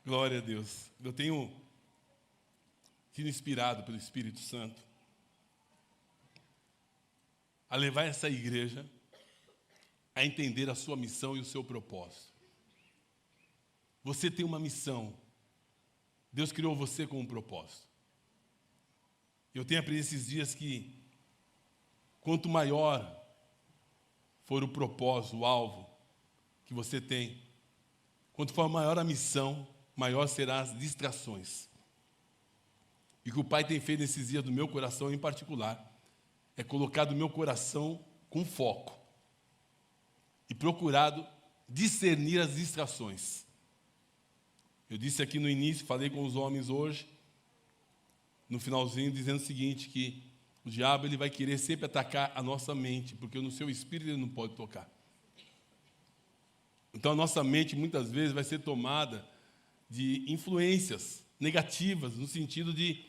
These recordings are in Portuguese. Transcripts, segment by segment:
Glória a Deus. Eu tenho sido inspirado pelo Espírito Santo a levar essa igreja a entender a sua missão e o seu propósito. Você tem uma missão. Deus criou você com um propósito. Eu tenho aprendido esses dias que quanto maior for o propósito, o alvo que você tem, quanto for maior a missão, maior serão as distrações. E o que o Pai tem feito nesses dias do meu coração em particular é colocado o meu coração com foco e procurado discernir as distrações. Eu disse aqui no início, falei com os homens hoje, no finalzinho, dizendo o seguinte, que o diabo ele vai querer sempre atacar a nossa mente, porque no seu espírito ele não pode tocar. Então a nossa mente muitas vezes vai ser tomada de influências negativas, no sentido de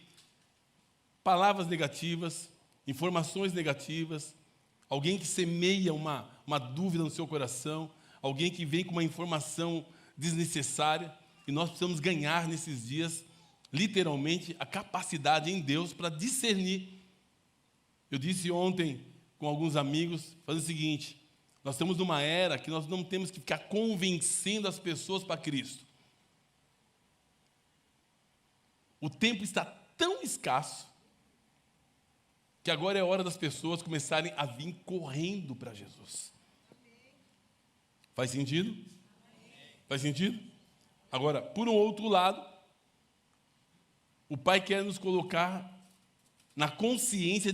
palavras negativas, informações negativas, alguém que semeia uma dúvida no seu coração, alguém que vem com uma informação desnecessária, e nós precisamos ganhar nesses dias, literalmente, a capacidade em Deus para discernir. Eu disse ontem com alguns amigos, fazendo o seguinte, nós estamos numa era que nós não temos que ficar convencendo as pessoas para Cristo. O tempo está tão escasso que agora é hora das pessoas começarem a vir correndo para Jesus. Faz sentido? Faz sentido? Agora, por um outro lado, o Pai quer nos colocar na consciência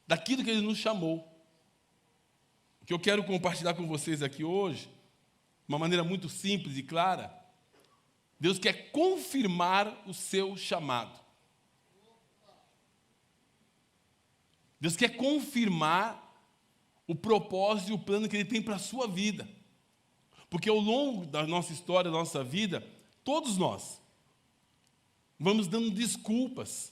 daquilo que Ele nos chamou. O que eu quero compartilhar com vocês aqui hoje, de uma maneira muito simples e clara, Deus quer confirmar o seu chamado. Deus quer confirmar o propósito e o plano que Ele tem para a sua vida. Porque ao longo da nossa história, da nossa vida, todos nós vamos dando desculpas,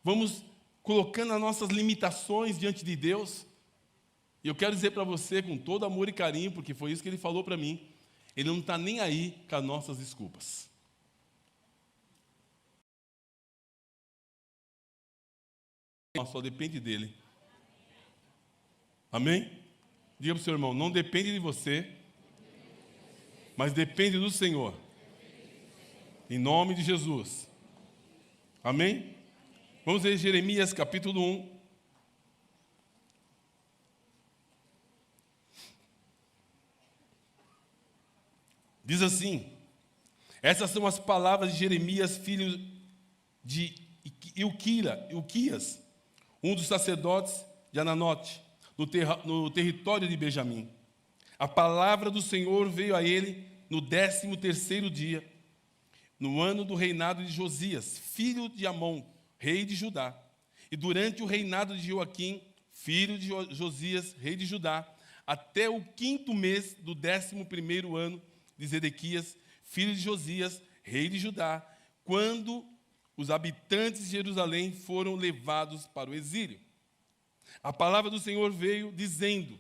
vamos colocando as nossas limitações diante de Deus. E eu quero dizer para você, com todo amor e carinho, porque foi isso que Ele falou para mim, Ele não está nem aí com as nossas desculpas. Só depende dEle. Amém? Diga para o seu irmão, não depende de você, mas depende do Senhor. Em nome de Jesus. Amém? Vamos ler Jeremias capítulo 1. Diz assim, essas são as palavras de Jeremias, filho de Ilquias, um dos sacerdotes de Ananote, no território de Benjamim. A palavra do Senhor veio a ele no 13º dia, no ano do reinado de Josias, filho de Amon, rei de Judá. E durante o reinado de Joaquim, filho de Josias, rei de Judá, até o 5º mês do 11º ano de Zedequias, filho de Josias, rei de Judá, quando os habitantes de Jerusalém foram levados para o exílio. A palavra do Senhor veio dizendo,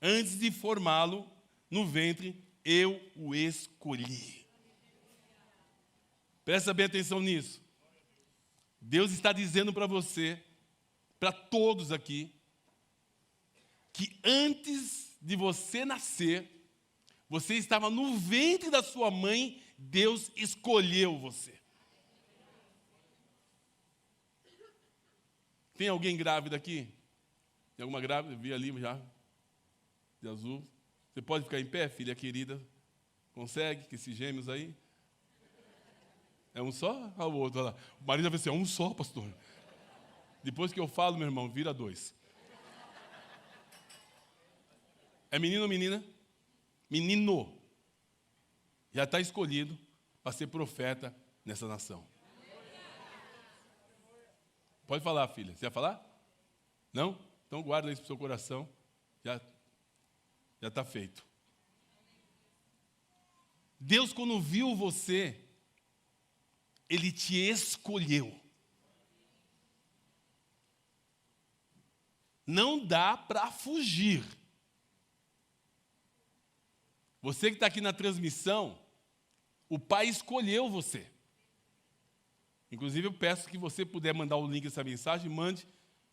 antes de formá-lo no ventre, eu o escolhi. Presta bem atenção nisso. Deus está dizendo para você, para todos aqui, que antes de você nascer, você estava no ventre da sua mãe, Deus escolheu você. Tem alguém grávida aqui? Tem alguma grávida? Vi ali já, de azul. Você pode ficar em pé, filha querida? Consegue? Que esses gêmeos aí? É um só? Ah, o outro, olha lá. O marido vai dizer, é um só, pastor. Depois que eu falo, meu irmão, vira 2. É menino ou menina? Menino. Já está escolhido para ser profeta nessa nação. Pode falar, filha. Você vai falar? Não? Então guarda isso para o seu coração. Já está feito. Deus, quando viu você, Ele te escolheu. Não dá para fugir. Você que está aqui na transmissão, O Pai escolheu você. Inclusive, eu peço que você puder mandar o link dessa mensagem, mande,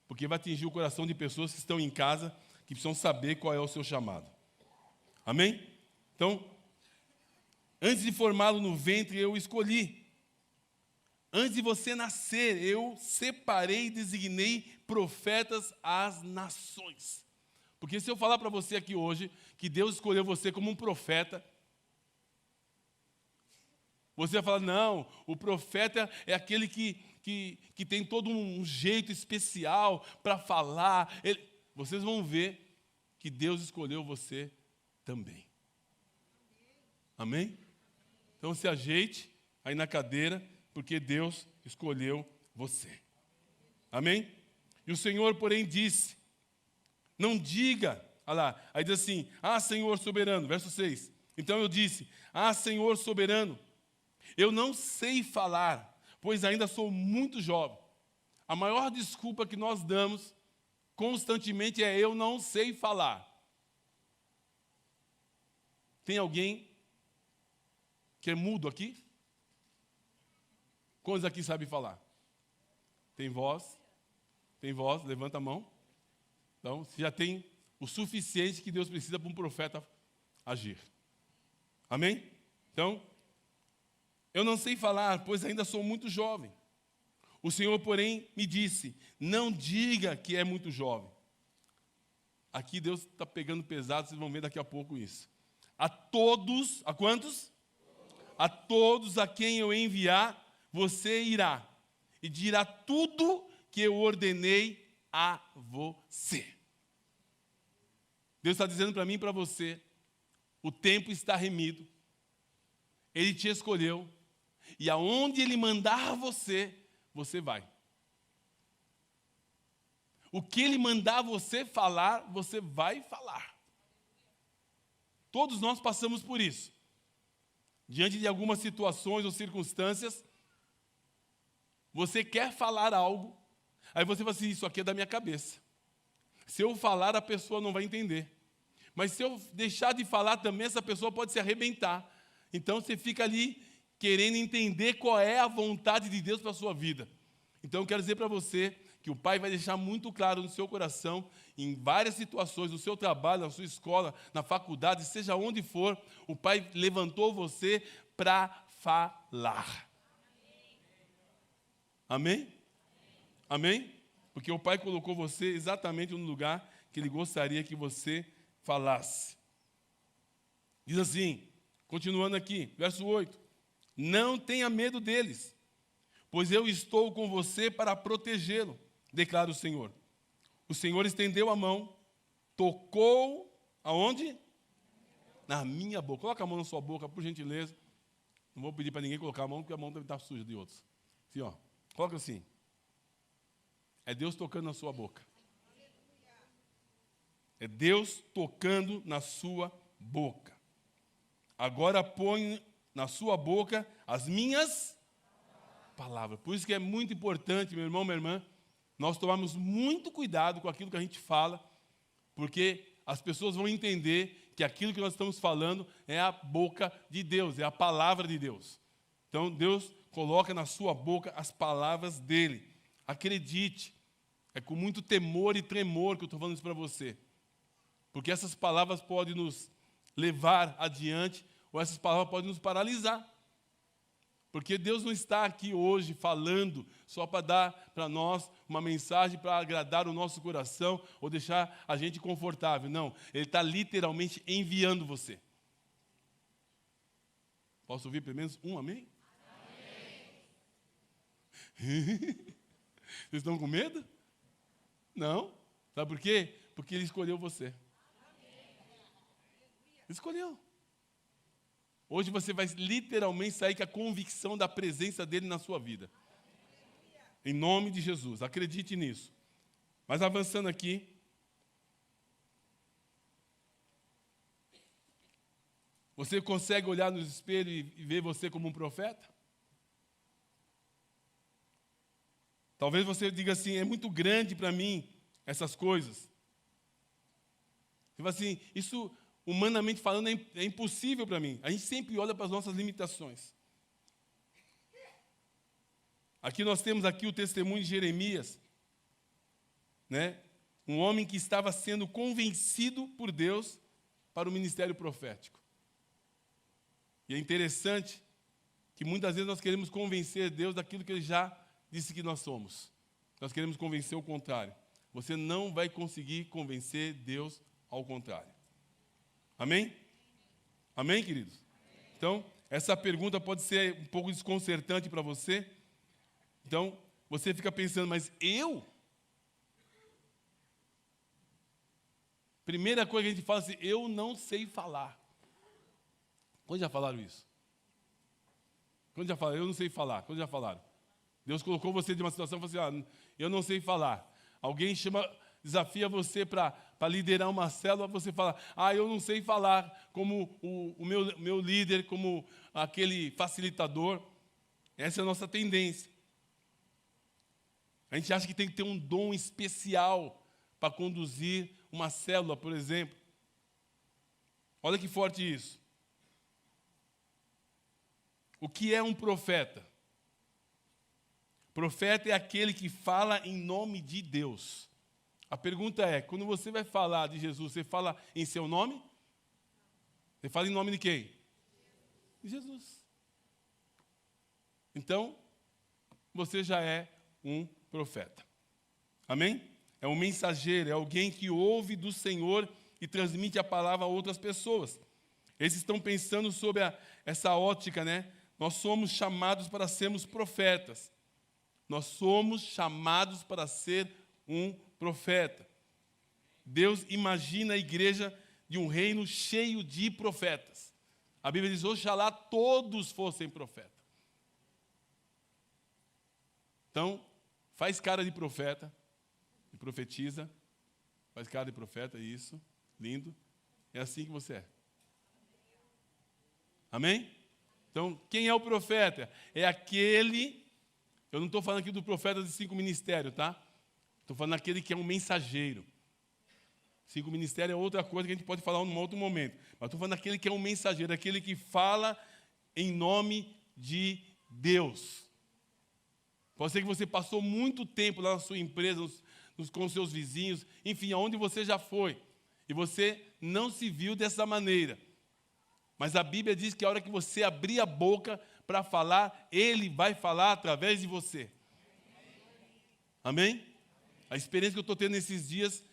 porque vai atingir o coração de pessoas que estão em casa, que precisam saber qual é o seu chamado. Amém? Então, antes de formá-lo no ventre, eu escolhi. Antes de você nascer, eu separei e designei profetas às nações. Porque se eu falar para você aqui hoje que Deus escolheu você como um profeta, você vai falar, não, o profeta é aquele que tem todo um jeito especial para falar. Vocês vão ver que Deus escolheu você também. Amém? Então se ajeite aí na cadeira, porque Deus escolheu você. Amém? E o Senhor, porém, disse, não diga, olha lá, aí diz assim, Senhor soberano, verso 6. Então eu disse, Senhor soberano, eu não sei falar, pois ainda sou muito jovem. A maior desculpa que nós damos constantemente é eu não sei falar. Tem alguém que é mudo aqui? Quantos aqui sabem falar? Tem voz? Tem voz? Levanta a mão. Então, você já tem o suficiente que Deus precisa para um profeta agir. Amém? Então, eu não sei falar, pois ainda sou muito jovem. O Senhor, porém, me disse, não diga que é muito jovem. Aqui Deus está pegando pesado, vocês vão ver daqui a pouco isso. A todos, a quantos? A todos a quem eu enviar, você irá e dirá tudo que eu ordenei a você. Deus está dizendo para mim e para você, o tempo está remido, Ele te escolheu, e aonde Ele mandar você, você vai. O que Ele mandar você falar, você vai falar. Todos nós passamos por isso. Diante de algumas situações ou circunstâncias, você quer falar algo, aí você fala assim, isso aqui é da minha cabeça. Se eu falar, a pessoa não vai entender. Mas se eu deixar de falar também, essa pessoa pode se arrebentar. Então você fica ali querendo entender qual é a vontade de Deus para a sua vida. Então eu quero dizer para você que o Pai vai deixar muito claro no seu coração, em várias situações, no seu trabalho, na sua escola, na faculdade, seja onde for, o Pai levantou você para falar. Amém? Amém? Porque o Pai colocou você exatamente no lugar que Ele gostaria que você falasse. Diz assim, continuando aqui, verso 8. Não tenha medo deles, pois eu estou com você para protegê-lo, declara o Senhor. O Senhor estendeu a mão, tocou, aonde? Na minha boca. Coloca a mão na sua boca, por gentileza. Não vou pedir para ninguém colocar a mão, porque a mão deve estar suja de outros. Assim, ó. Coloca assim. É Deus tocando na sua boca. É Deus tocando na sua boca. Agora põe na sua boca as minhas palavras. Por isso que é muito importante, meu irmão, minha irmã, nós tomarmos muito cuidado com aquilo que a gente fala, porque as pessoas vão entender que aquilo que nós estamos falando é a boca de Deus, é a palavra de Deus. Então, Deus coloca na sua boca as palavras dEle. Acredite, é com muito temor e tremor que eu estou falando isso para você. Porque essas palavras podem nos levar adiante, ou essas palavras podem nos paralisar. Porque Deus não está aqui hoje falando só para dar para nós uma mensagem para agradar o nosso coração ou deixar a gente confortável. Não, Ele está literalmente enviando você. Posso ouvir pelo menos um amém? Amém. Vocês estão com medo? Não. Sabe por quê? Porque Ele escolheu você. Escolheu. Hoje você vai literalmente sair com a convicção da presença dEle na sua vida. Em nome de Jesus, acredite nisso. Mas avançando aqui. Você consegue olhar no espelho e ver você como um profeta? Talvez você diga assim, é muito grande para mim essas coisas. Você fala assim, isso humanamente falando, é impossível para mim. A gente sempre olha para as nossas limitações. Aqui nós temos aqui o testemunho de Jeremias, né? Um homem que estava sendo convencido por Deus para o ministério profético. E é interessante que muitas vezes nós queremos convencer Deus daquilo que Ele já disse que nós somos. Nós queremos convencer o contrário. Você não vai conseguir convencer Deus ao contrário. Amém? Amém, queridos? Então, essa pergunta pode ser um pouco desconcertante para você. Então, você fica pensando, mas eu? Primeira coisa que a gente fala assim, eu não sei falar. Quando já falaram isso? Quando já falaram, eu não sei falar? Quando já falaram? Deus colocou você de uma situação e falou assim, eu não sei falar. Alguém desafia você para liderar uma célula, você fala, eu não sei falar, como o meu líder, como aquele facilitador. Essa é a nossa tendência. A gente acha que tem que ter um dom especial para conduzir uma célula, por exemplo. Olha que forte isso. O que é um profeta? Profeta é aquele que fala em nome de Deus. A pergunta é, quando você vai falar de Jesus, você fala em seu nome? Você fala em nome de quem? De Jesus. Então, você já é um profeta. Amém? É um mensageiro, é alguém que ouve do Senhor e transmite a palavra a outras pessoas. Eles estão pensando sobre essa ótica, né? Nós somos chamados para sermos profetas. Nós somos chamados para ser um profeta. Deus imagina a igreja de um reino cheio de profetas. A Bíblia diz, oxalá todos fossem profetas. Então, faz cara de profeta, e profetiza, faz cara de profeta, isso, lindo. É assim que você é. Amém? Então, quem é o profeta? É aquele, eu não estou falando aqui do profeta de 5 ministérios, tá? Estou falando daquele que é um mensageiro. 5 ministérios é outra coisa que a gente pode falar num outro momento. Mas estou falando daquele que é um mensageiro, aquele que fala em nome de Deus. Pode ser que você passou muito tempo lá na sua empresa, com os seus vizinhos, enfim, aonde você já foi. E você não se viu dessa maneira. Mas a Bíblia diz que a hora que você abrir a boca para falar, Ele vai falar através de você. Amém? A experiência que eu estou tendo nesses dias,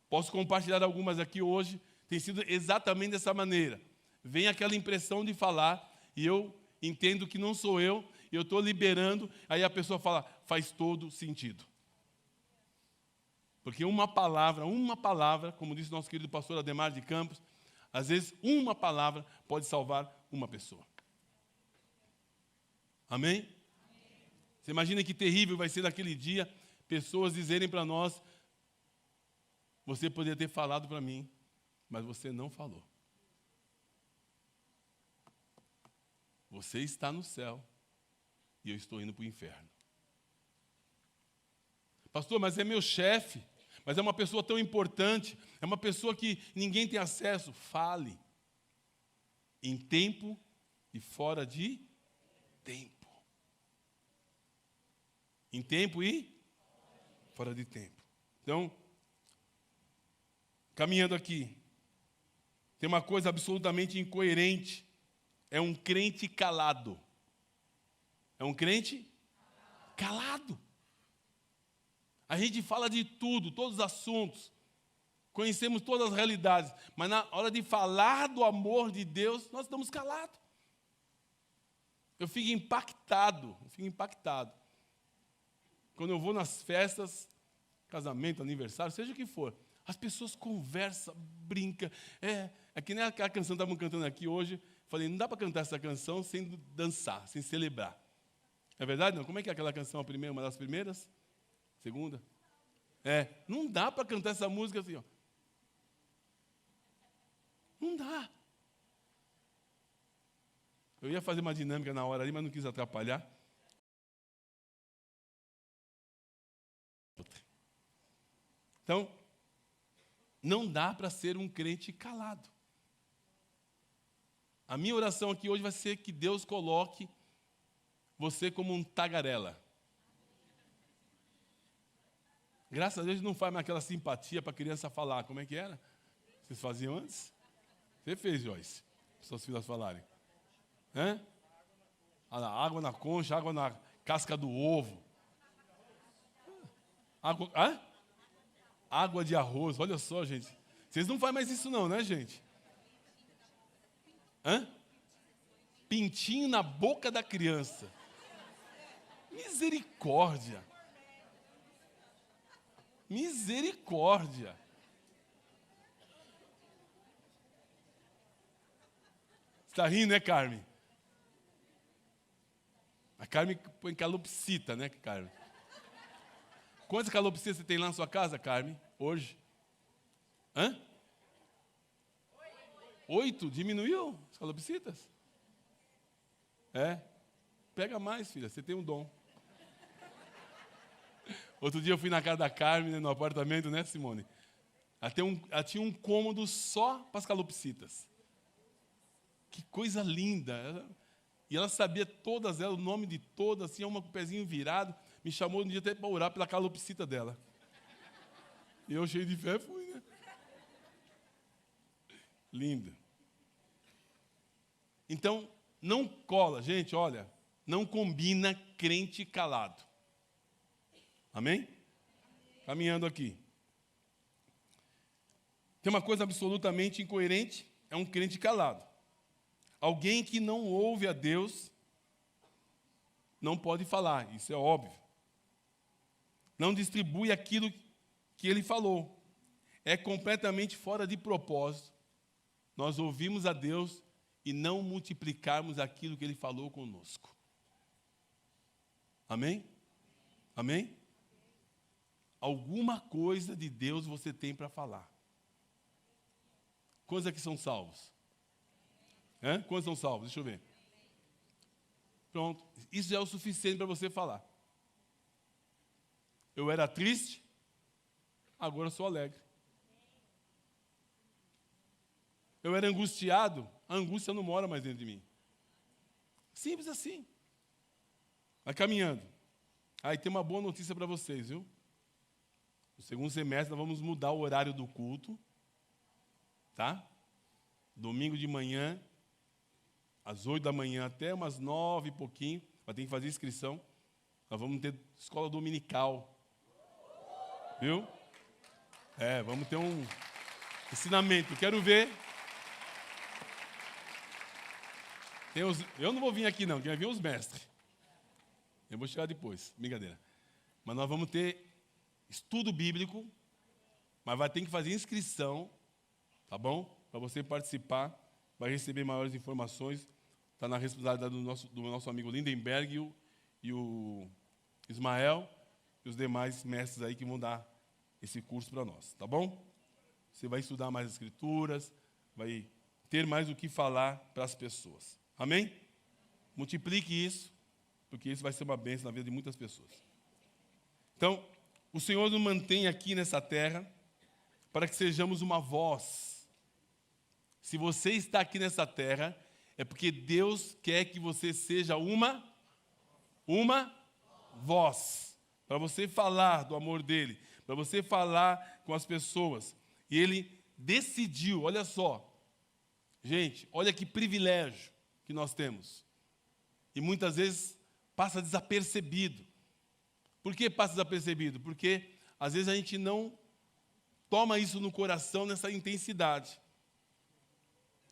posso compartilhar algumas aqui hoje, tem sido exatamente dessa maneira. Vem aquela impressão de falar, e eu entendo que não sou eu estou liberando, aí a pessoa fala, faz todo sentido. Porque uma palavra, como disse nosso querido pastor Ademar de Campos, às vezes uma palavra pode salvar uma pessoa. Amém? Você imagina que terrível vai ser naquele dia, pessoas dizerem para nós, você poderia ter falado para mim, mas você não falou. Você está no céu e eu estou indo para o inferno. Pastor, mas é meu chefe, mas é uma pessoa tão importante, é uma pessoa que ninguém tem acesso. Fale. Em tempo e fora de tempo. Em tempo e fora de tempo. Então, caminhando aqui, tem uma coisa absolutamente incoerente. É um crente calado. É um crente calado. A gente fala de tudo, todos os assuntos. Conhecemos todas as realidades. Mas na hora de falar do amor de Deus, nós estamos calados. Eu fico impactado. Quando eu vou nas festas, casamento, aniversário, seja o que for, as pessoas conversam, brincam. É que nem aquela canção que estavam cantando aqui hoje. Falei, não dá para cantar essa canção sem dançar, sem celebrar. É verdade? Não? Como é que é aquela canção, uma das primeiras? Segunda? Não dá para cantar essa música assim, ó. Não dá. Eu ia fazer uma dinâmica na hora ali, mas não quis atrapalhar. Então, não dá para ser um crente calado. A minha oração aqui hoje vai ser que Deus coloque você como um tagarela. Graças a Deus não faz mais aquela simpatia para a criança falar. Como é que era? Vocês faziam antes? Você fez, Joyce, para suas filhas falarem. Hã? Água na concha, água na casca do ovo. Água de arroz, olha só, gente. Vocês não fazem mais isso não, né, gente? Pintinho na boca da criança. Misericórdia. Misericórdia. Você está rindo, né, Carmen? A Carmen põe calopsita, né, Carmen? Quantas calopsitas você tem lá na sua casa, Carmen, hoje? 8? Diminuiu as calopsitas? Pega mais, filha, você tem um dom. Outro dia eu fui na casa da Carmen, no apartamento, né, Simone? Ela tinha um cômodo só para as calopsitas. Que coisa linda. E ela sabia todas elas, o nome de todas, assim, uma com o pezinho virado. Me chamou um dia até para orar pela calopsita dela. E eu, cheio de fé, fui, né? Linda. Então, não cola, gente, olha, não combina crente calado. Amém? Caminhando aqui. Tem uma coisa absolutamente incoerente, é um crente calado. Alguém que não ouve a Deus não pode falar, isso é óbvio. Não distribui aquilo que ele falou. É completamente fora de propósito. Nós ouvimos a Deus e não multiplicarmos aquilo que ele falou conosco. Amém? Amém? Alguma coisa de Deus você tem para falar. Quantos aqui são salvos? Quantos são salvos? Deixa eu ver. Pronto. Isso já é o suficiente para você falar. Eu era triste, agora sou alegre. Eu era angustiado, a angústia não mora mais dentro de mim. Simples assim. Vai caminhando. Aí tem uma boa notícia para vocês, viu? No segundo semestre nós vamos mudar o horário do culto. Tá? Domingo de manhã, às 8 da manhã até umas 9 e pouquinho, vai ter que fazer inscrição. Nós vamos ter escola dominical. Viu? Vamos ter um ensinamento. Quero ver. Eu não vou vir aqui não, quem vai vir os mestres. Eu vou chegar depois, brincadeira. Mas nós vamos ter estudo bíblico, mas vai ter que fazer inscrição, tá bom? Para você participar, vai receber maiores informações. Está na responsabilidade do nosso amigo Lindenberg e o Ismael e os demais mestres aí que vão dar esse curso para nós, tá bom? Você vai estudar mais escrituras, vai ter mais o que falar para as pessoas. Amém? Multiplique isso, porque isso vai ser uma bênção na vida de muitas pessoas. Então, o Senhor nos mantém aqui nessa terra para que sejamos uma voz. Se você está aqui nessa terra, é porque Deus quer que você seja uma voz. Para você falar do amor dEle, para você falar com as pessoas. E Ele decidiu, olha só. Gente, olha que privilégio que nós temos. E muitas vezes passa desapercebido. Por que passa desapercebido? Porque às vezes a gente não toma isso no coração nessa intensidade.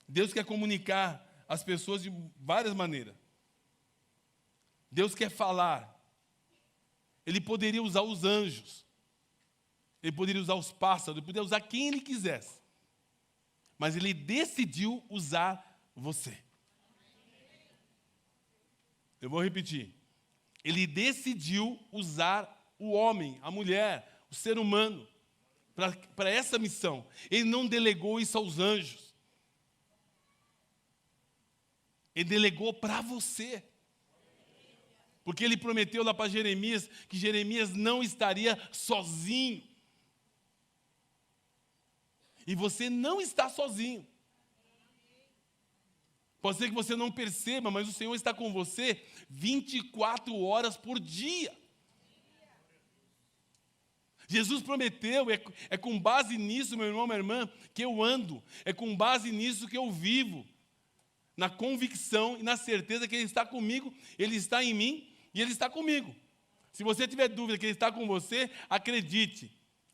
Deus quer comunicar às pessoas de várias maneiras. Deus quer falar. Ele poderia usar os anjos. Ele poderia usar os pássaros. Ele poderia usar quem Ele quisesse. Mas Ele decidiu usar você. Eu vou repetir. Ele decidiu usar o homem, a mulher, o ser humano, para essa missão. Ele não delegou isso aos anjos. Ele delegou para você. Porque ele prometeu lá para Jeremias que Jeremias não estaria sozinho. E você não está sozinho. Pode ser que você não perceba, mas o Senhor está com você 24 horas por dia. Jesus prometeu, é com base nisso, meu irmão, minha irmã, que eu ando. É com base nisso que eu vivo. Na convicção e na certeza que Ele está comigo, Ele está em mim e Ele está comigo. Se você tiver dúvida que Ele está com você, acredite,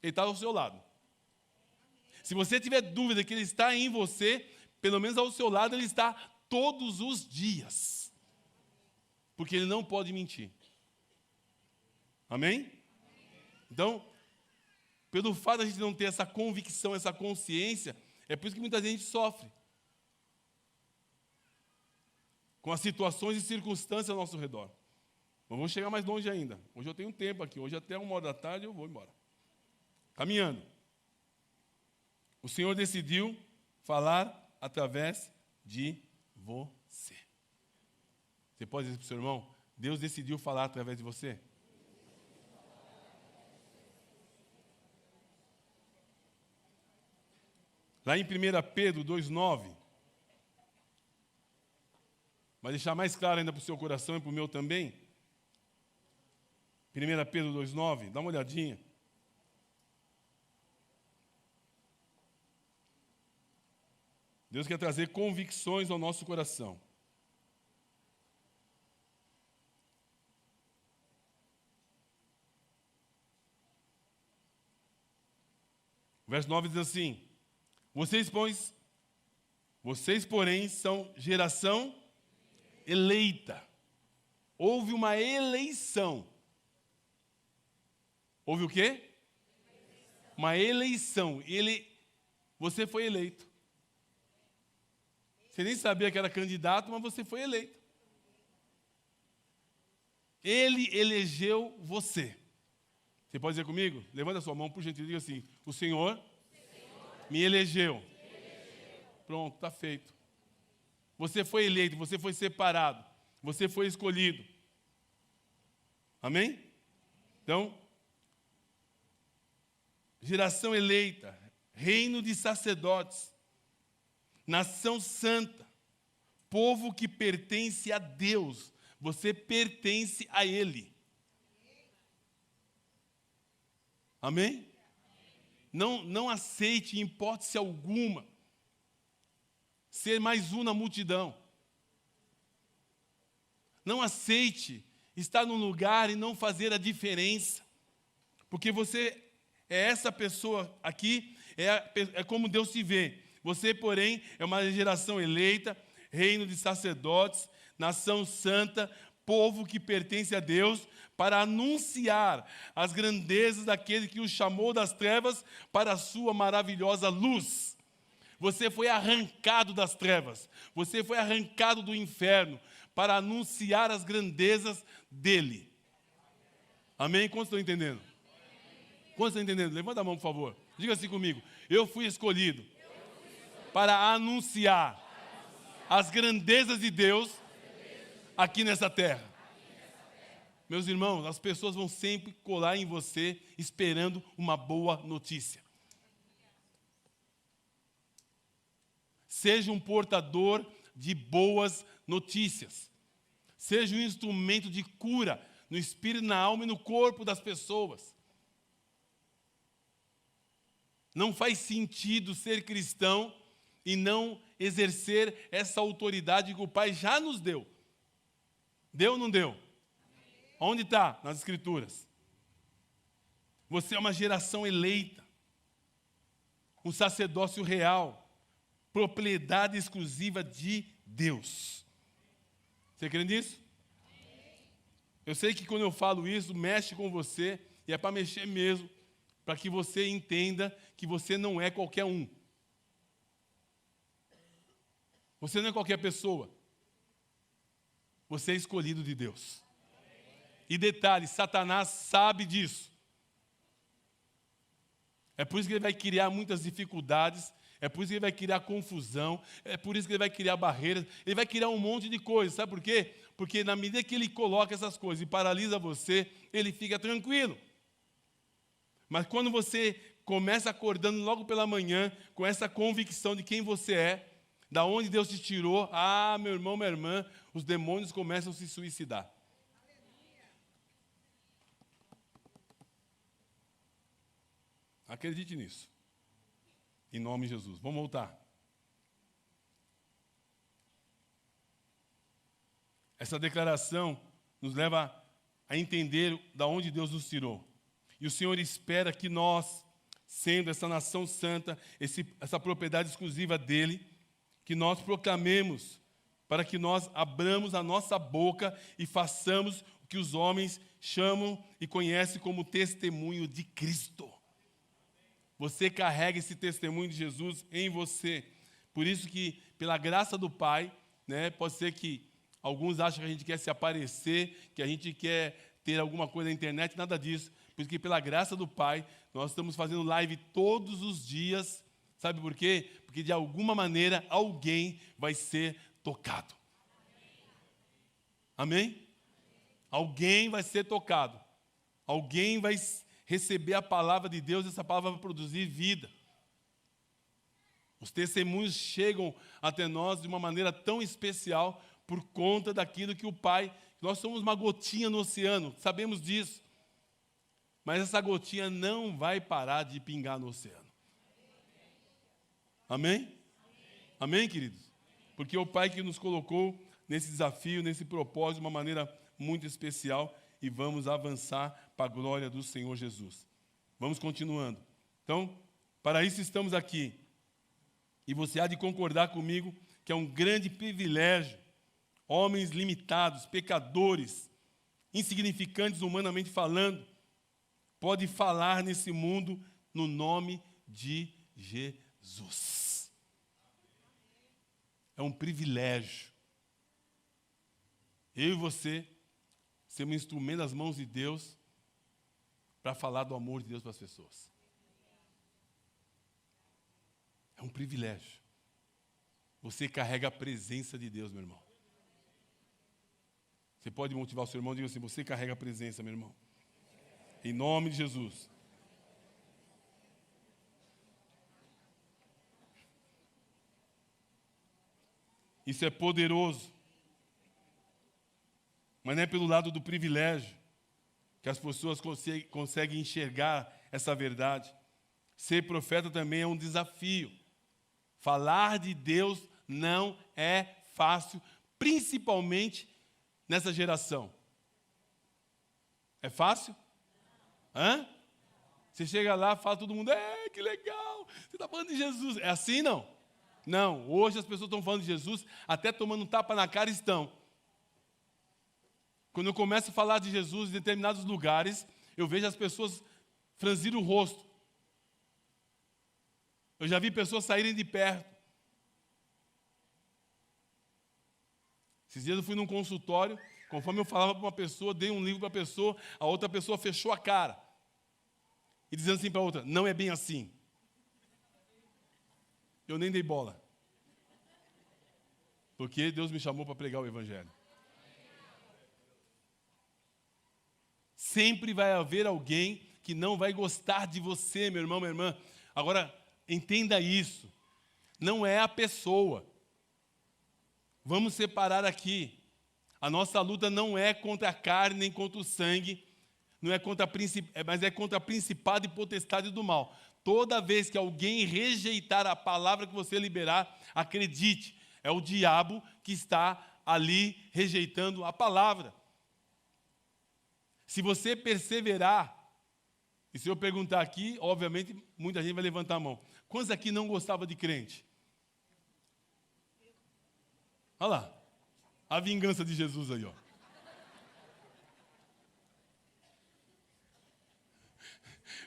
Ele está ao seu lado. Se você tiver dúvida que Ele está em você, pelo menos ao seu lado, Ele está todos os dias. Porque Ele não pode mentir. Amém? Então, pelo fato de a gente não ter essa convicção, essa consciência, é por isso que muita gente sofre. Com as situações e circunstâncias ao nosso redor. Não vou chegar mais longe ainda. Hoje eu tenho tempo aqui. Hoje até 1h eu vou embora. Caminhando. O Senhor decidiu falar através de você. Você pode dizer para o seu irmão, Deus decidiu falar através de você? Lá em 1 Pedro 2,9, vai deixar mais claro ainda para o seu coração e para o meu também. 1 Pedro 2,9, dá uma olhadinha. Deus quer trazer convicções ao nosso coração. O verso 9 diz assim: Vocês, porém, são geração eleita. Houve uma eleição. Houve o quê? Uma eleição. Você foi eleito. Você nem sabia que era candidato, mas você foi eleito. Ele elegeu você. Você pode dizer comigo? Levanta a sua mão, por gentileza, e diga assim: o Senhor me elegeu. Pronto, está feito. Você foi eleito, você foi separado, você foi escolhido. Amém? Então, geração eleita, reino de sacerdotes, nação santa, povo que pertence a Deus. Você pertence a Ele. Amém? Não aceite, em hipótese alguma, ser mais um na multidão. Não aceite estar num lugar e não fazer a diferença. Porque você é essa pessoa aqui, é como Deus te vê. Você, porém, é uma geração eleita, reino de sacerdotes, nação santa, povo que pertence a Deus, para anunciar as grandezas daquele que o chamou das trevas para a sua maravilhosa luz. Você foi arrancado das trevas, você foi arrancado do inferno para anunciar as grandezas dele. Amém? Quantos estão entendendo? Quantos estão entendendo? Levanta a mão, por favor. Diga assim comigo: eu fui escolhido para anunciar as grandezas de Deus aqui nessa terra. Meus irmãos, as pessoas vão sempre colar em você esperando uma boa notícia. Seja um portador de boas notícias. Seja um instrumento de cura no espírito, na alma e no corpo das pessoas. Não faz sentido ser cristão e não exercer essa autoridade que o Pai já nos deu. Deu ou não deu? Onde está? Nas Escrituras. Você é uma geração eleita, um sacerdócio real, propriedade exclusiva de Deus. Você crê nisso? Eu sei que quando eu falo isso, mexe com você, e é para mexer mesmo, para que você entenda que você não é qualquer um. Você não é qualquer pessoa. Você é escolhido de Deus. E detalhe, Satanás sabe disso. É por isso que ele vai criar muitas dificuldades, é por isso que ele vai criar confusão, é por isso que ele vai criar barreiras, ele vai criar um monte de coisas. Sabe por quê? Porque na medida que ele coloca essas coisas e paralisa você, ele fica tranquilo. Mas quando você começa acordando logo pela manhã, com essa convicção de quem você é, da onde Deus te tirou, meu irmão, minha irmã, os demônios começam a se suicidar. Acredite nisso. Em nome de Jesus. Vamos voltar. Essa declaração nos leva a entender da onde Deus nos tirou. E o Senhor espera que nós, sendo essa nação santa, essa propriedade exclusiva dele, que nós proclamemos, para que nós abramos a nossa boca e façamos o que os homens chamam e conhecem como testemunho de Cristo. Você carrega esse testemunho de Jesus em você. Por isso que, pela graça do Pai, pode ser que alguns acham que a gente quer se aparecer, que a gente quer ter alguma coisa na internet, nada disso. Porque pela graça do Pai, nós estamos fazendo live todos os dias. Sabe por quê? Porque de alguma maneira alguém vai ser tocado. Amém? Alguém vai ser tocado. Alguém vai receber a palavra de Deus, essa palavra vai produzir vida. Os testemunhos chegam até nós de uma maneira tão especial por conta daquilo que o Pai... Nós somos uma gotinha no oceano, sabemos disso. Mas essa gotinha não vai parar de pingar no oceano. Amém? Amém, queridos? Porque é o Pai que nos colocou nesse desafio, nesse propósito, de uma maneira muito especial, e vamos avançar para a glória do Senhor Jesus. Vamos continuando. Então, para isso estamos aqui. E você há de concordar comigo que é um grande privilégio, homens limitados, pecadores, insignificantes humanamente falando, pode falar nesse mundo no nome de Jesus. É um privilégio. Eu e você ser um instrumento das mãos de Deus para falar do amor de Deus para as pessoas. É um privilégio. Você carrega a presença de Deus, meu irmão. Você pode motivar o seu irmão e dizer assim: você carrega a presença, meu irmão. Em nome de Jesus. Isso é poderoso. Mas não é pelo lado do privilégio que as pessoas conseguem enxergar essa verdade. Ser profeta também é um desafio. Falar de Deus não é fácil, principalmente nessa geração. É fácil? Hã? Você chega lá, fala todo mundo: que legal, você está falando de Jesus. É assim, não? Não, hoje as pessoas estão falando de Jesus, até tomando um tapa na cara estão. Quando eu começo a falar de Jesus em determinados lugares, eu vejo as pessoas franzirem o rosto. Eu já vi pessoas saírem de perto. Esses dias eu fui num consultório, conforme eu falava para uma pessoa, dei um livro para a pessoa, a outra pessoa fechou a cara. E dizendo assim para a outra: não é bem assim. Eu nem dei bola. Porque Deus me chamou para pregar o Evangelho. Sempre vai haver alguém que não vai gostar de você, meu irmão, minha irmã. Agora, entenda isso. Não é a pessoa. Vamos separar aqui. A nossa luta não é contra a carne nem contra o sangue, não é contra mas é contra a principado e potestade do mal. Toda vez que alguém rejeitar a palavra que você liberar, acredite, é o diabo que está ali rejeitando a palavra. Se você perseverar, e se eu perguntar aqui, obviamente, muita gente vai levantar a mão. Quantos aqui não gostavam de crente? Olha lá, a vingança de Jesus aí, ó.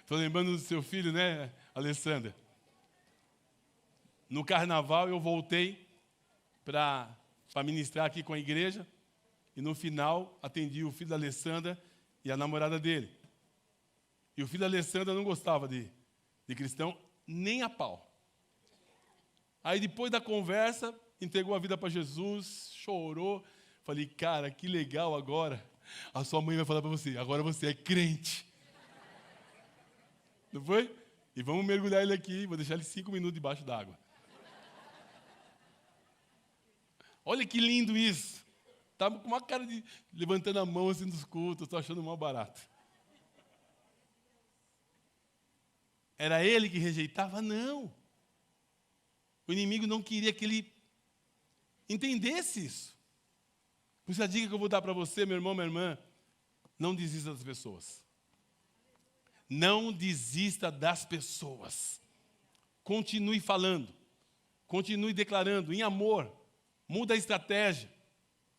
Estou lembrando do seu filho, né, Alessandra? No carnaval eu voltei para ministrar aqui com a igreja, e no final atendi o filho da Alessandra e a namorada dele. E o filho da Alessandra não gostava de cristão, nem a pau. Aí depois da conversa, entregou a vida para Jesus, chorou. Falei: cara, que legal agora. A sua mãe vai falar para você: agora você é crente. Não foi? E vamos mergulhar ele aqui, vou deixar ele 5 minutos debaixo d'água. Olha que lindo isso. Estava com uma cara de levantando a mão assim dos cultos, estou achando mal barato. Era ele que rejeitava? Não. O inimigo não queria que ele entendesse isso. Por isso a dica que eu vou dar para você, meu irmão, minha irmã, não desista das pessoas. Não desista das pessoas. Continue falando. Continue declarando em amor. Muda a estratégia.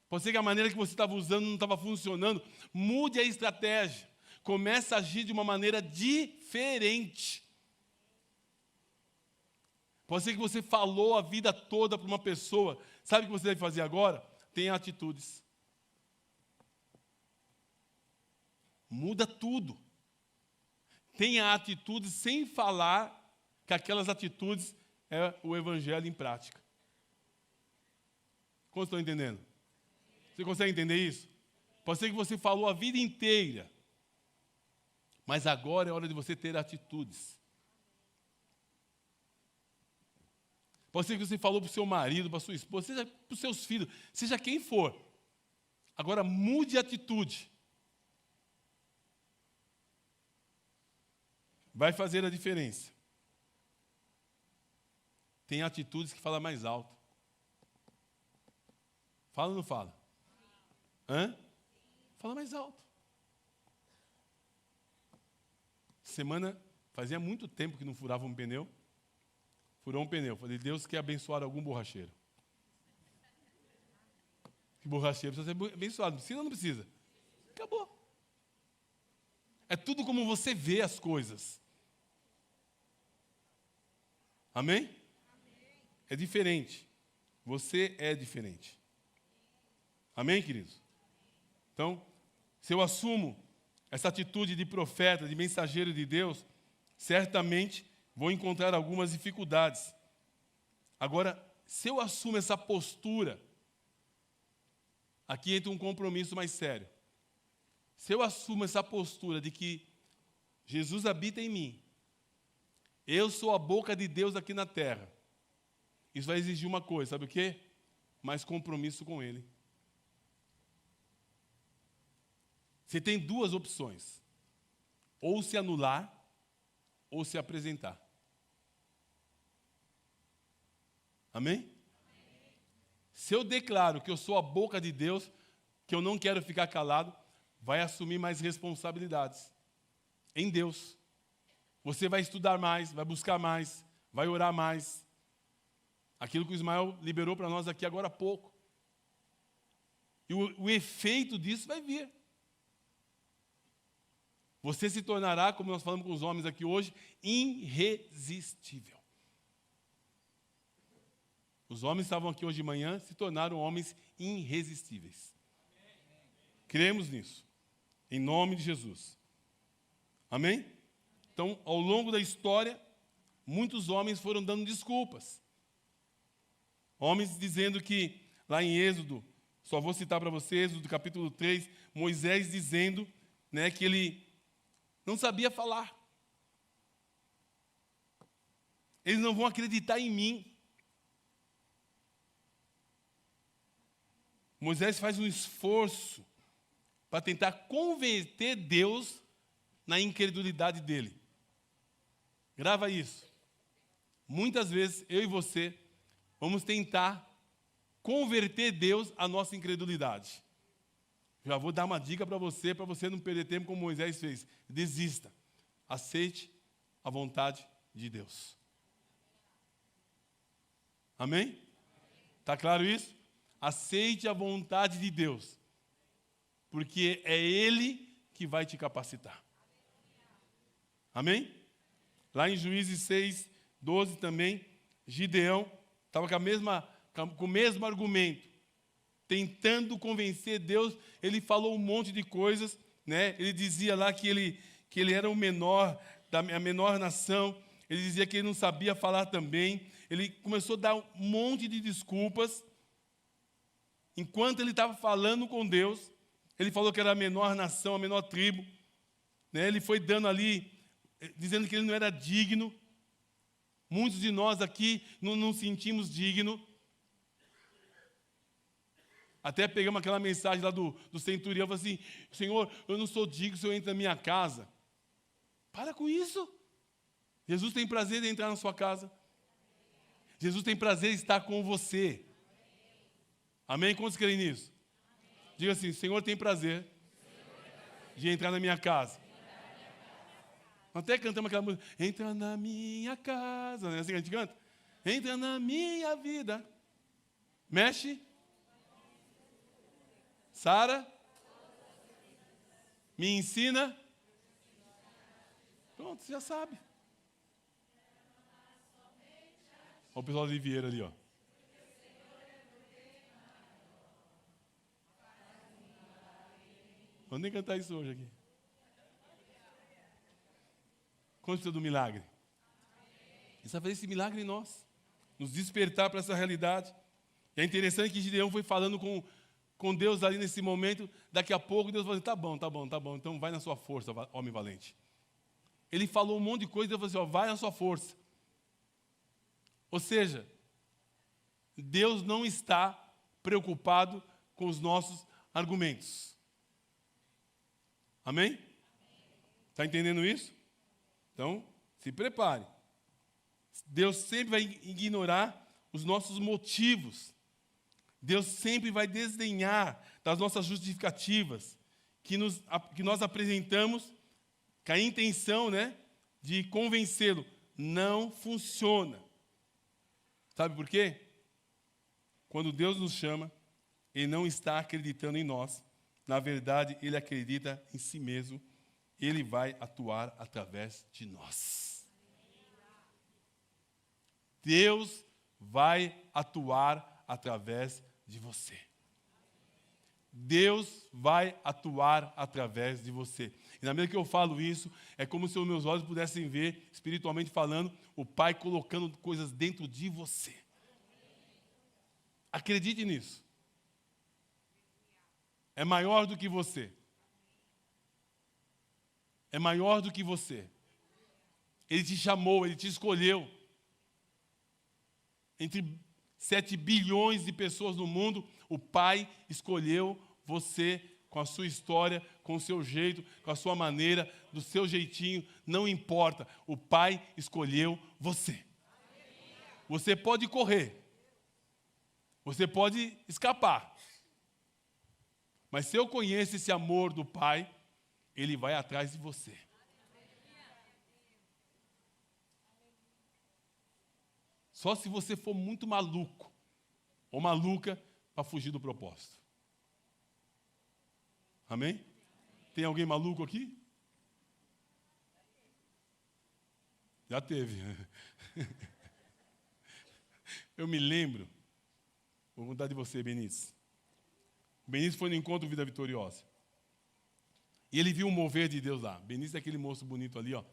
Pode ser que a maneira que você estava usando não estava funcionando. Mude a estratégia. Comece a agir de uma maneira diferente. Pode ser que você falou a vida toda para uma pessoa. Sabe o que você deve fazer agora? Tenha atitudes. Muda tudo. Tenha atitudes sem falar que aquelas atitudes é o evangelho em prática. Como estão entendendo? Você consegue entender isso? Pode ser que você falou a vida inteira, mas agora é hora de você ter atitudes. Pode ser que você falou para o seu marido, para a sua esposa, seja para os seus filhos, seja quem for. Agora mude a atitude. Vai fazer a diferença. Tem atitudes que falam mais alto. Fala ou não fala? Hã? Fala mais alto. Semana, fazia muito tempo que não furava um pneu. Furou um pneu. Falei, Deus quer abençoar algum borracheiro. Que borracheiro precisa ser abençoado. Precisa ou não precisa? Acabou. É tudo como você vê as coisas. Amém? É diferente. Você é diferente. Amém, queridos? Então, se eu assumo essa atitude de profeta, de mensageiro de Deus, certamente vou encontrar algumas dificuldades. Agora, se eu assumo essa postura, aqui entra um compromisso mais sério. Se eu assumo essa postura de que Jesus habita em mim, eu sou a boca de Deus aqui na terra, isso vai exigir uma coisa, sabe o quê? Mais compromisso com Ele. Você tem duas opções: ou se anular, ou se apresentar. Amém? Se eu declaro que eu sou a boca de Deus, que eu não quero ficar calado, vai assumir mais responsabilidades em Deus. Você vai estudar mais, vai buscar mais, vai orar mais. Aquilo que o Ismael liberou para nós aqui agora há pouco. E o efeito disso vai vir. Você se tornará, como nós falamos com os homens aqui hoje, irresistível. Os homens que estavam aqui hoje de manhã se tornaram homens irresistíveis. Cremos nisso. Em nome de Jesus. Amém? Então, ao longo da história, muitos homens foram dando desculpas. Homens dizendo que, lá em Êxodo, só vou citar para você, Êxodo capítulo 3, Moisés dizendo, né, que ele não sabia falar. Eles não vão acreditar em mim. Moisés faz um esforço para tentar converter Deus na incredulidade dele. Grava isso. Muitas vezes, eu e você, vamos tentar converter Deus à nossa incredulidade. Já vou dar uma dica para você não perder tempo como Moisés fez. Desista. Aceite a vontade de Deus. Amém? Está claro isso? Aceite a vontade de Deus. Porque é Ele que vai te capacitar. Amém? Lá em Juízes 6, 12 também, Gideão estava com o mesmo argumento. Tentando convencer Deus, ele falou um monte de coisas, né? Ele dizia lá que ele era o menor, a menor nação. Ele dizia que ele não sabia falar também. Ele começou a dar um monte de desculpas. Enquanto ele estava falando com Deus, ele falou que era a menor nação, a menor tribo. Né? Ele foi dando ali, dizendo que ele não era digno. Muitos de nós aqui não nos sentimos dignos. Até pegamos aquela mensagem lá do centurião, falou assim, Senhor, eu não sou digno, o Senhor entra na minha casa. Para com isso. Jesus tem prazer em entrar na sua casa. Jesus tem prazer em estar com você. Amém? Quantos creem nisso? Diga assim, Senhor tem prazer de entrar na minha casa. Até cantamos aquela música, entra na minha casa, não é assim que a gente canta? Entra na minha vida. Mexe. Sara. Me ensina. Pronto, você já sabe. Olha o pessoal de Vieira ali, ó. Vamos nem cantar isso hoje aqui. Quanto do milagre? Ele vai fazer esse milagre em nós. Nos despertar para essa realidade. E é interessante que Gideão foi falando com Deus ali nesse momento. Daqui a pouco Deus falou, tá bom. Então vai na sua força, homem valente. Ele falou um monte de coisa e Deus falou assim, vai na sua força. Ou seja, Deus não está preocupado com os nossos argumentos. Amém? Está entendendo isso? Então, se prepare. Deus sempre vai ignorar os nossos motivos. Deus sempre vai desdenhar das nossas justificativas que nós apresentamos com a intenção, de convencê-lo. Não funciona. Sabe por quê? Quando Deus nos chama, Ele não está acreditando em nós. Na verdade, Ele acredita em si mesmo. Ele vai atuar através de nós. Deus vai atuar através de você. Deus vai atuar através de você. E na medida que eu falo isso, é como se os meus olhos pudessem ver, espiritualmente falando, o Pai colocando coisas dentro de você. Acredite nisso. É maior do que você. É maior do que você. Ele te chamou, Ele te escolheu. Entre 7 bilhões de pessoas no mundo, o Pai escolheu você com a sua história, com o seu jeito, com a sua maneira, do seu jeitinho, não importa. O Pai escolheu você. Você pode correr. Você pode escapar. Mas se eu conheço esse amor do Pai, Ele vai atrás de você. Só se você for muito maluco ou maluca para fugir do propósito. Amém? Tem alguém maluco aqui? Já teve. Eu me lembro, vou contar de você, Benício. O Benício foi no encontro Vida Vitoriosa. E ele viu o mover de Deus lá. Benício é aquele moço bonito ali, ó,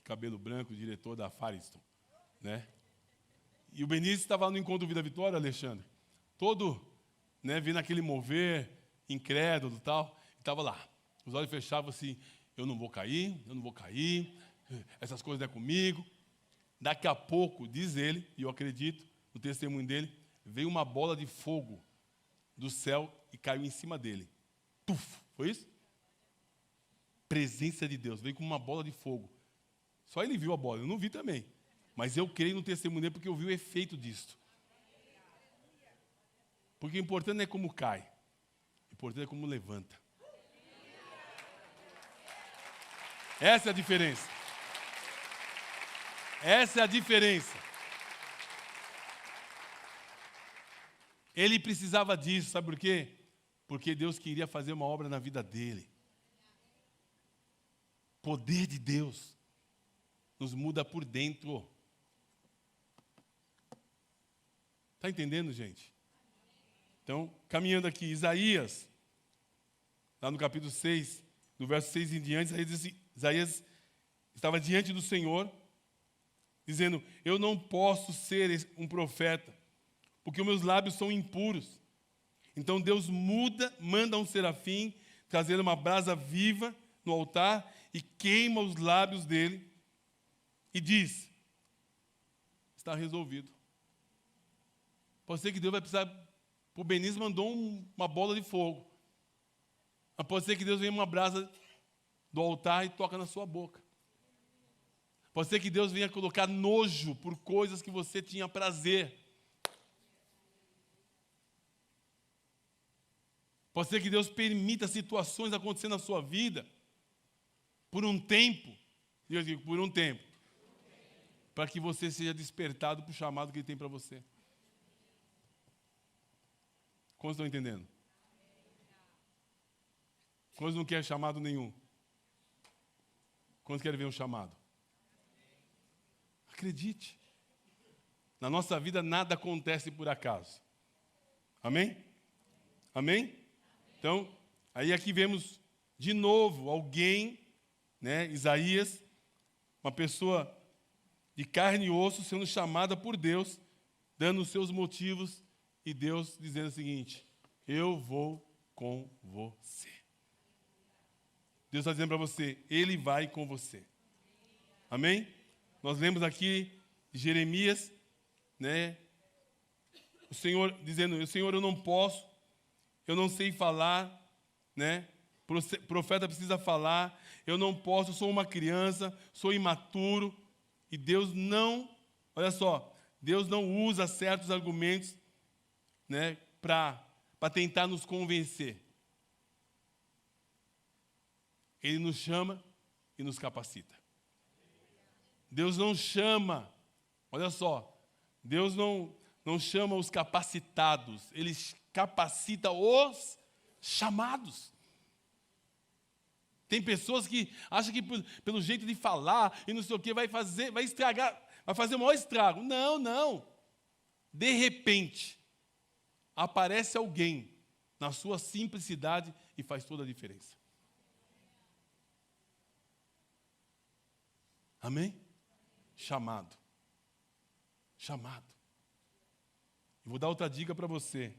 cabelo branco, diretor da Firestone, E o Benício estava no encontro Vida Vitória, Alexandre, todo, vendo aquele mover, incrédulo e tal, estava lá. Os olhos fechavam assim, eu não vou cair, essas coisas não é comigo. Daqui a pouco, diz ele, e eu acredito no testemunho dele, veio uma bola de fogo do céu e caiu em cima dele. Tuf, foi isso? Presença de Deus, veio como uma bola de fogo. Só ele viu a bola, eu não vi também. Mas eu creio no testemunho dele porque eu vi o efeito disso. Porque o importante não é como cai, o importante é como levanta. Essa é a diferença. Essa é a diferença. Ele precisava disso, sabe por quê? Porque Deus queria fazer uma obra na vida dele. Poder de Deus nos muda por dentro. Está entendendo, gente? Então, caminhando aqui, Isaías, lá no capítulo 6, do verso 6 em diante, Isaías estava diante do Senhor, dizendo, eu não posso ser um profeta, porque os meus lábios são impuros. Então Deus manda um serafim, trazer uma brasa viva no altar, e queima os lábios dele, e diz, está resolvido. Pode ser que Deus vai precisar O Benício mandou uma bola de fogo. Mas pode ser que Deus venha uma brasa do altar e toca na sua boca. Pode ser que Deus venha colocar nojo por coisas que você tinha prazer. Pode ser que Deus permita situações acontecer na sua vida por um tempo. Eu digo, por um tempo. Para que você seja despertado para o chamado que Ele tem para você. Quantos estão entendendo? Quantos não querem chamado nenhum? Quantos querem ver um chamado? Acredite. Na nossa vida nada acontece por acaso. Amém? Amém? Então, aí aqui vemos de novo alguém, né, Isaías, uma pessoa de carne e osso sendo chamada por Deus, dando os seus motivos, e Deus dizendo o seguinte: eu vou com você. Deus está dizendo para você, Ele vai com você. Amém? Nós lemos aqui Jeremias, né? O Senhor dizendo, Senhor, eu não posso, eu não sei falar, né? Profeta precisa falar, eu não posso, eu sou uma criança, sou imaturo. E Deus não, olha só, Deus não usa certos argumentos, né, para tentar nos convencer. Ele nos chama e nos capacita. Deus não chama, olha só, Deus não chama os capacitados, Ele capacita os chamados. Tem pessoas que acham que pelo jeito de falar e não sei o que vai estragar, vai fazer o maior estrago. Não, não. De repente, aparece alguém na sua simplicidade e faz toda a diferença. Amém? Chamado. Chamado. E vou dar outra dica para você.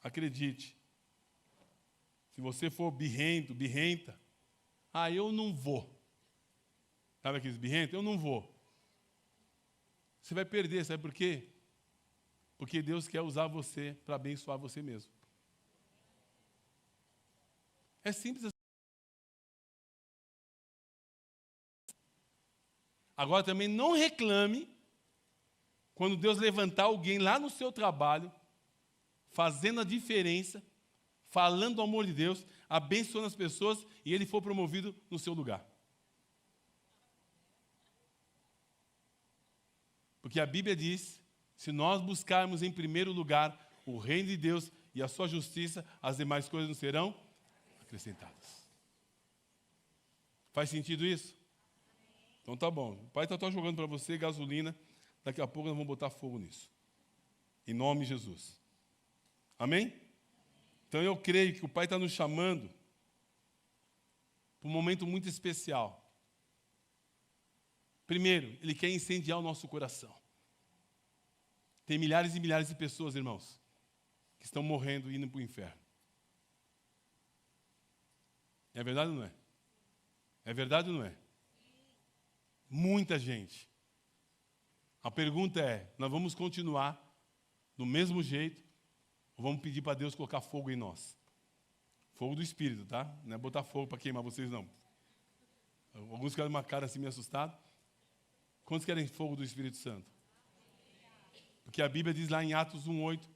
Acredite. Se você for birrento, birrenta, eu não vou. Sabe aqueles birrentos? Eu não vou. Você vai perder, sabe por quê? Porque Deus quer usar você para abençoar você mesmo. É simples assim. Agora também não reclame quando Deus levantar alguém lá no seu trabalho, fazendo a diferença, falando do amor de Deus, abençoando as pessoas, e ele for promovido no seu lugar. Porque a Bíblia diz, se nós buscarmos em primeiro lugar o reino de Deus e a sua justiça, as demais coisas não serão acrescentadas. Faz sentido isso? Então tá bom. O Pai está jogando para você gasolina, daqui a pouco nós vamos botar fogo nisso. Em nome de Jesus. Amém? Então eu creio que o Pai está nos chamando para um momento muito especial. Primeiro, Ele quer incendiar o nosso coração. Tem milhares e milhares de pessoas, irmãos, que estão morrendo e indo para o inferno. É verdade ou não é? É verdade ou não é? Muita gente. A pergunta é, nós vamos continuar do mesmo jeito ou vamos pedir para Deus colocar fogo em nós? Fogo do Espírito, tá? Não é botar fogo para queimar vocês, não. Alguns querem uma cara assim meio assustado. Quantos querem fogo do Espírito Santo? Porque a Bíblia diz lá em Atos 1:8,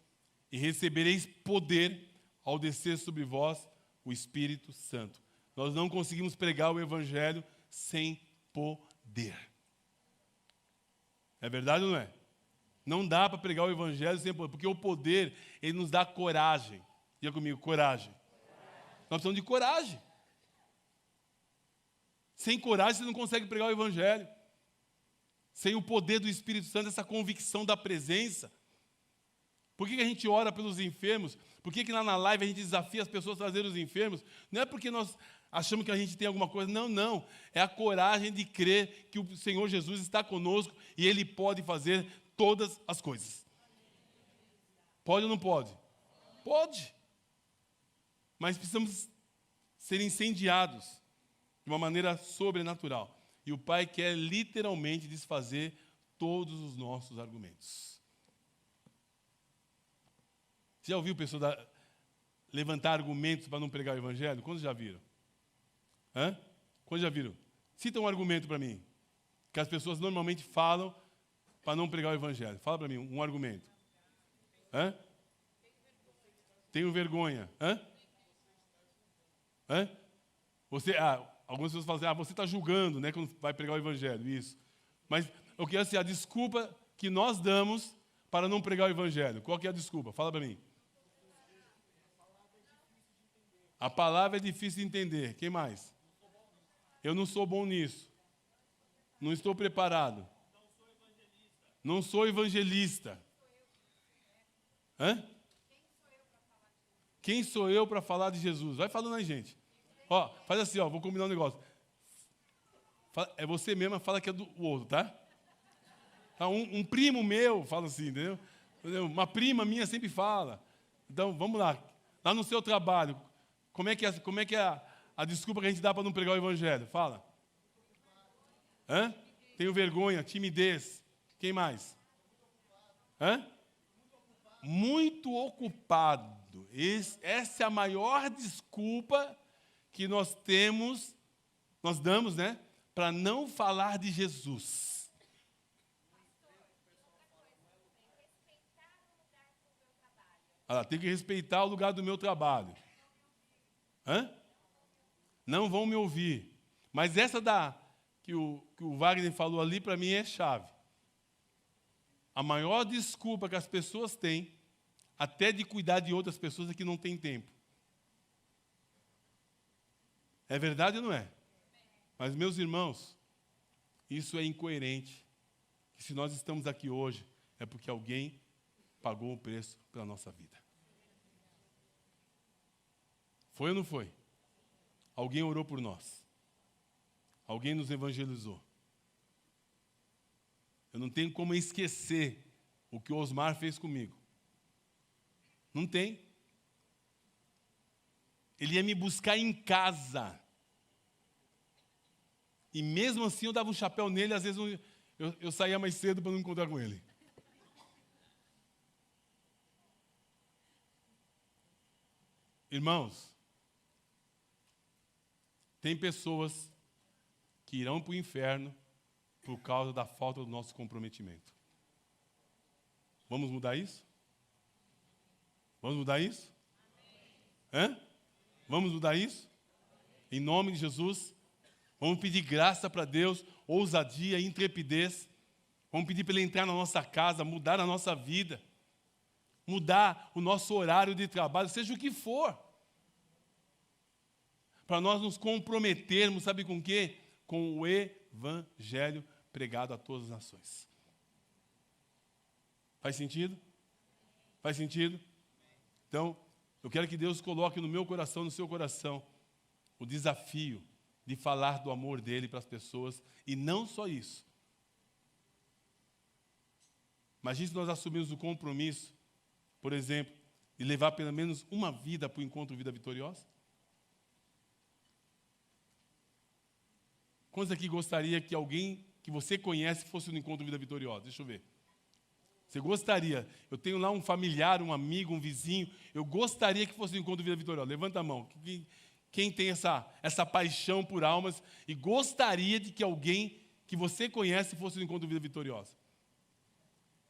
e recebereis poder ao descer sobre vós o Espírito Santo. Nós não conseguimos pregar o Evangelho sem poder. É verdade ou não é? Não dá para pregar o Evangelho sem poder, porque o poder, ele nos dá coragem. Diga comigo, coragem. Nós precisamos de coragem. Sem coragem você não consegue pregar o Evangelho. Sem o poder do Espírito Santo, essa convicção da presença. Por que a gente ora pelos enfermos? Por que lá na live a gente desafia as pessoas a trazer os enfermos? Não é porque nós achamos que a gente tem alguma coisa. Não, não. É a coragem de crer que o Senhor Jesus está conosco e Ele pode fazer todas as coisas. Pode ou não pode? Pode. Mas precisamos ser incendiados de uma maneira sobrenatural. E o Pai quer literalmente desfazer todos os nossos argumentos. Você já ouviu pessoas levantar argumentos para não pregar o evangelho? Quantos já viram? Hã? Quantos já viram? Cita um argumento para mim, que as pessoas normalmente falam para não pregar o evangelho. Fala para mim um argumento. Hã? Tenho vergonha. Hã? Hã? Algumas pessoas falam assim, você está julgando, né, quando vai pregar o evangelho, isso. Mas eu quero assim, a desculpa que nós damos para não pregar o evangelho. Qual que é a desculpa? Fala para mim. A palavra é difícil de entender. Quem mais? Eu não sou bom nisso. Não estou preparado. Não sou evangelista. Hã? Quem sou eu para falar de Jesus? Vai falando aí, gente. Ó, faz assim, ó, vou combinar um negócio. É você mesma, fala que é do outro, tá? Um primo meu fala assim, entendeu? Uma prima minha sempre fala. Então, vamos lá. Lá no seu trabalho, como é que é a desculpa que a gente dá para não pregar o evangelho? Fala. Hã? Tenho vergonha, timidez. Quem mais? Hã? Muito ocupado. Essa é a maior desculpa que nós damos, né, para não falar de Jesus. Tem que respeitar o lugar do meu trabalho. Hã? Não vão me ouvir. Mas essa que o Wagner falou ali, para mim é chave. A maior desculpa que as pessoas têm, até de cuidar de outras pessoas, é que não tem tempo. É verdade ou não é? Mas, meus irmãos, isso é incoerente. E se nós estamos aqui hoje, é porque alguém pagou o preço pela nossa vida. Foi ou não foi? Alguém orou por nós. Alguém nos evangelizou. Eu não tenho como esquecer o que o Osmar fez comigo. Não tem. Ele ia me buscar em casa. E mesmo assim eu dava um chapéu nele, às vezes eu saía mais cedo para não encontrar com ele. Irmãos, tem pessoas que irão para o inferno por causa da falta do nosso comprometimento. Vamos mudar isso? Vamos mudar isso? Hã? Vamos mudar isso? Em nome de Jesus, vamos pedir graça para Deus, ousadia, intrepidez. Vamos pedir para Ele entrar na nossa casa, mudar a nossa vida, mudar o nosso horário de trabalho, seja o que for. Para nós nos comprometermos, sabe com o quê? Com o evangelho pregado a todas as nações. Faz sentido? Faz sentido? Então, eu quero que Deus coloque no meu coração, no seu coração, o desafio de falar do amor dele para as pessoas, e não só isso. Imagine se nós assumirmos o compromisso, por exemplo, de levar pelo menos uma vida para o encontro Vida Vitoriosa. Quantos aqui gostaria que alguém que você conhece fosse no encontro Vida Vitoriosa? Deixa eu ver. Você gostaria? Eu tenho lá um familiar, um amigo, um vizinho. Eu gostaria que fosse no encontro Vida Vitoriosa. Levanta a mão. Quem tem essa paixão por almas e gostaria de que alguém que você conhece fosse no encontro Vida Vitoriosa?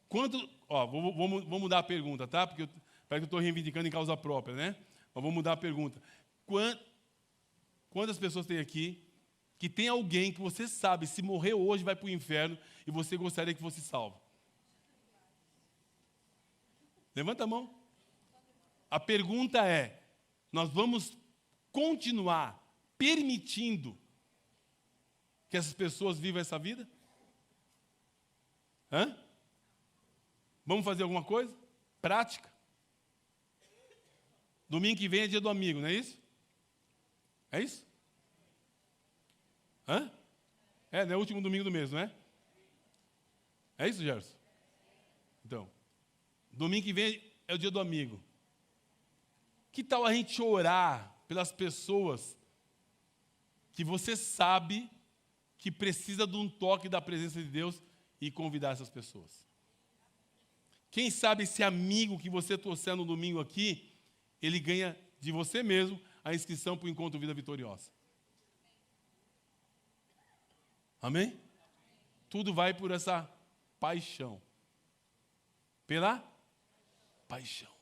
Vou mudar a pergunta, tá? Porque parece que eu estou reivindicando em causa própria, né? Mas vou mudar a pergunta. Quantas pessoas tem aqui que tem alguém que você sabe, se morrer hoje vai para o inferno e você gostaria que fosse salvo? Levanta a mão. A pergunta é, nós vamos continuar permitindo que essas pessoas vivam essa vida? Hã? Vamos fazer alguma coisa? Prática. Domingo que vem é dia do amigo, não é isso? É isso? Hã? Não é o último domingo do mês, não é? É isso, Gerson? Então, domingo que vem é o dia do amigo. Que tal a gente orar pelas pessoas que você sabe que precisa de um toque da presença de Deus e convidar essas pessoas? Quem sabe esse amigo que você trouxer no domingo aqui, ele ganha de você mesmo a inscrição para o Encontro Vida Vitoriosa. Amém? Tudo vai por essa paixão. Pela paixão.